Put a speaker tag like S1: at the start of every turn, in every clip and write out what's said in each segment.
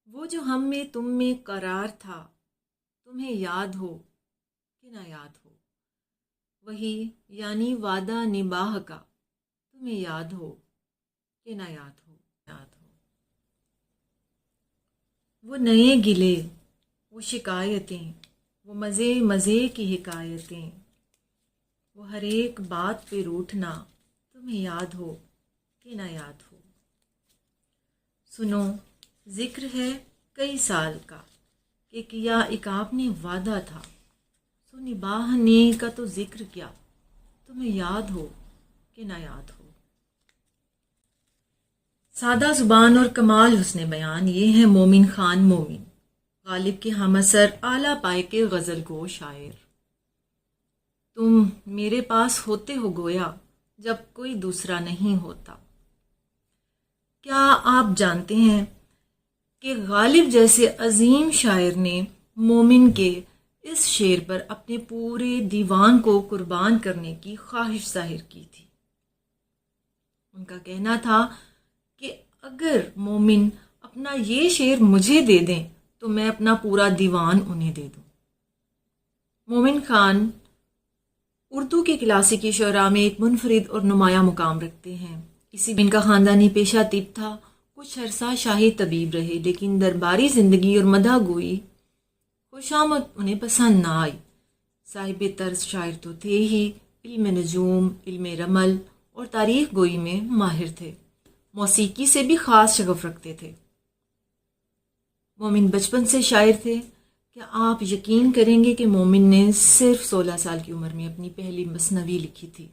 S1: وہ جو ہم میں تم میں قرار تھا، تمہیں یاد ہو کہ نہ یاد ہو، وہی یعنی وعدہ نباہ کا، تمہیں یاد ہو کہ نہ یاد ہو۔ وہ نئے گلے، وہ شکایتیں، وہ مزے مزے کی حکایتیں، وہ ہر ایک بات پہ روٹھنا، تمہیں یاد ہو کہ نہ یاد ہو۔ سنو، ذکر ہے کئی سال کا کہ کیا ایک آپ نے وعدہ تھا، سو نباہنے کا تو ذکر کیا، تمہیں یاد ہو کہ نہ یاد ہو۔ سادہ زبان اور کمال حسن بیان، یہ ہے مومن خان مومن، غالب کے ہم اثر اعلیٰ پائے کے غزل گو شاعر۔ تم میرے پاس ہوتے ہو گویا جب کوئی دوسرا نہیں ہوتا۔ کیا آپ جانتے ہیں کہ غالب جیسے عظیم شاعر نے مومن کے اس شعر پر اپنے پورے دیوان کو قربان کرنے کی خواہش ظاہر کی تھی۔ ان کا کہنا تھا کہ اگر مومن اپنا یہ شعر مجھے دے دیں تو میں اپنا پورا دیوان انہیں دے دوں۔ مومن خان اردو کے کلاسیکی شعراء میں ایک منفرد اور نمایاں مقام رکھتے ہیں۔ اسی میں ان کا خاندانی پیشہ طب تھا، کچھ عرصہ شاہی طبیب رہے، لیکن درباری زندگی اور مداح گوئی خوشامد انہیں پسند نہ آئی۔ صاحب طرز شاعر تو تھے ہی، علم نجوم، علم رمل اور تاریخ گوئی میں ماہر تھے، موسیقی سے بھی خاص شغف رکھتے تھے۔ مومن بچپن سے شاعر تھے۔ کیا آپ یقین کریں گے کہ مومن نے صرف 16 سال کی عمر میں اپنی پہلی مثنوی لکھی تھی۔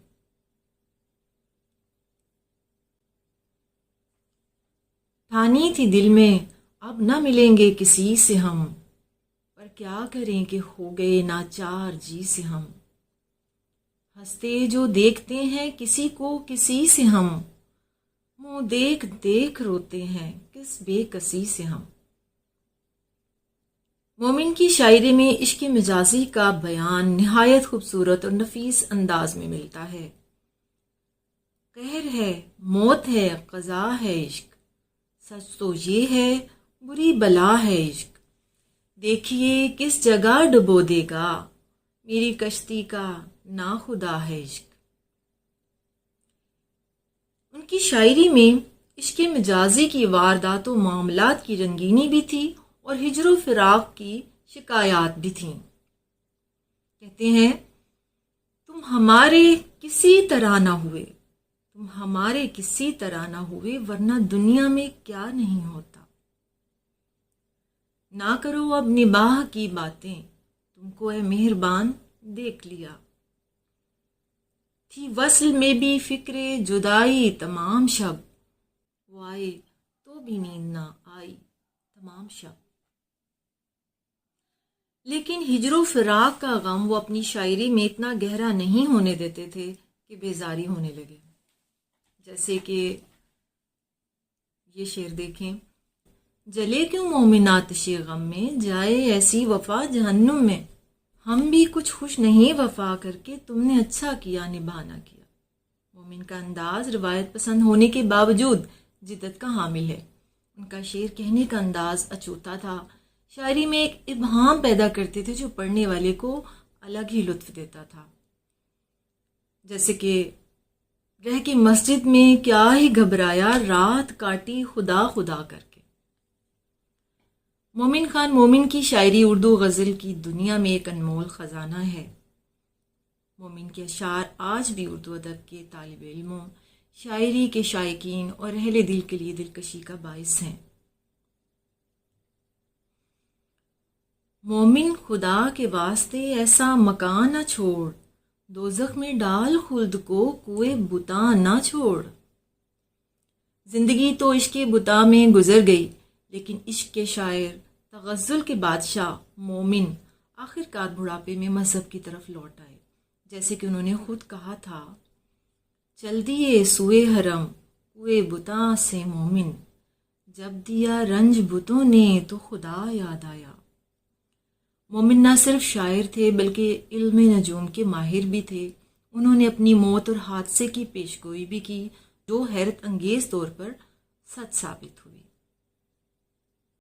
S1: ٹھانی تھی دل میں اب نہ ملیں گے کسی سے ہم، پر کیا کریں کہ ہو گئے ناچار جی سے ہم۔ ہنستے جو دیکھتے ہیں کسی کو کسی سے ہم، منہ دیکھ دیکھ روتے ہیں کس بے کسی سے ہم۔ مومن کی شاعری میں عشق مجازی کا بیان نہایت خوبصورت اور نفیس انداز میں ملتا ہے۔ قہر ہے، موت ہے، قضا ہے عشق، سچ تو یہ ہے بری بلا ہے عشق، دیکھیے کس جگہ ڈبو دے گا میری کشتی کا ناخدا ہے عشق۔ ان کی شاعری میں عشق مجازی کی واردات و معاملات کی رنگینی بھی تھی اور ہجر و فراق کی شکایات بھی تھیں۔ کہتے ہیں تم ہمارے کسی طرح نہ ہوئے، تم ہمارے کسی طرح نہ ہوئے، ورنہ دنیا میں کیا نہیں ہوتا۔ نہ کرو اب نباہ کی باتیں، تم کو اے مہربان دیکھ لیا۔ تھی وصل میں بھی فکر جدائی تمام شب، وہ آئے تو بھی نیند نہ آئی تمام شب۔ لیکن ہجر و فراق کا غم وہ اپنی شاعری میں اتنا گہرا نہیں ہونے دیتے تھے کہ بیزاری ہونے لگے۔ جیسے کہ یہ شعر دیکھیں، جلے کیوں مومن آتش غم میں، جائے ایسی وفا جہنم میں، ہم بھی کچھ خوش نہیں وفا کر کے، تم نے اچھا کیا نبھانا کیا۔ مومن کا انداز روایت پسند ہونے کے باوجود جدت کا حامل ہے۔ ان کا شعر کہنے کا انداز اچوتا تھا، شاعری میں ایک ابہام پیدا کرتے تھے جو پڑھنے والے کو الگ ہی لطف دیتا تھا۔ جیسے کہ رہ کے مسجد میں کیا ہی گھبرایا، رات کاٹی خدا خدا کر کے۔ مومن خان مومن کی شاعری اردو غزل کی دنیا میں ایک انمول خزانہ ہے۔ مومن کے اشعار آج بھی اردو ادب کے طالب علموں، شاعری کے شائقین اور اہل دل کے لیے دلکشی کا باعث ہیں۔ مومن خدا کے واسطے ایسا مکان نہ چھوڑ، دوزخ میں ڈال خلد کو کوئے بتا نہ چھوڑ۔ زندگی تو عشق بتا میں گزر گئی، لیکن عشق کے شاعر، تغزل کے بادشاہ مومن آخر کار بڑھاپے میں مذہب کی طرف لوٹ آئے۔ جیسے کہ انہوں نے خود کہا تھا، چل دیے سوئے حرم کوئے بتاں سے مومن، جب دیا رنج بتوں نے تو خدا یاد آیا۔ مومن نہ صرف شاعر تھے بلکہ علم نجوم کے ماہر بھی تھے۔ انہوں نے اپنی موت اور حادثے کی پیشگوئی بھی کی جو حیرت انگیز طور پر سچ ثابت ہوئی۔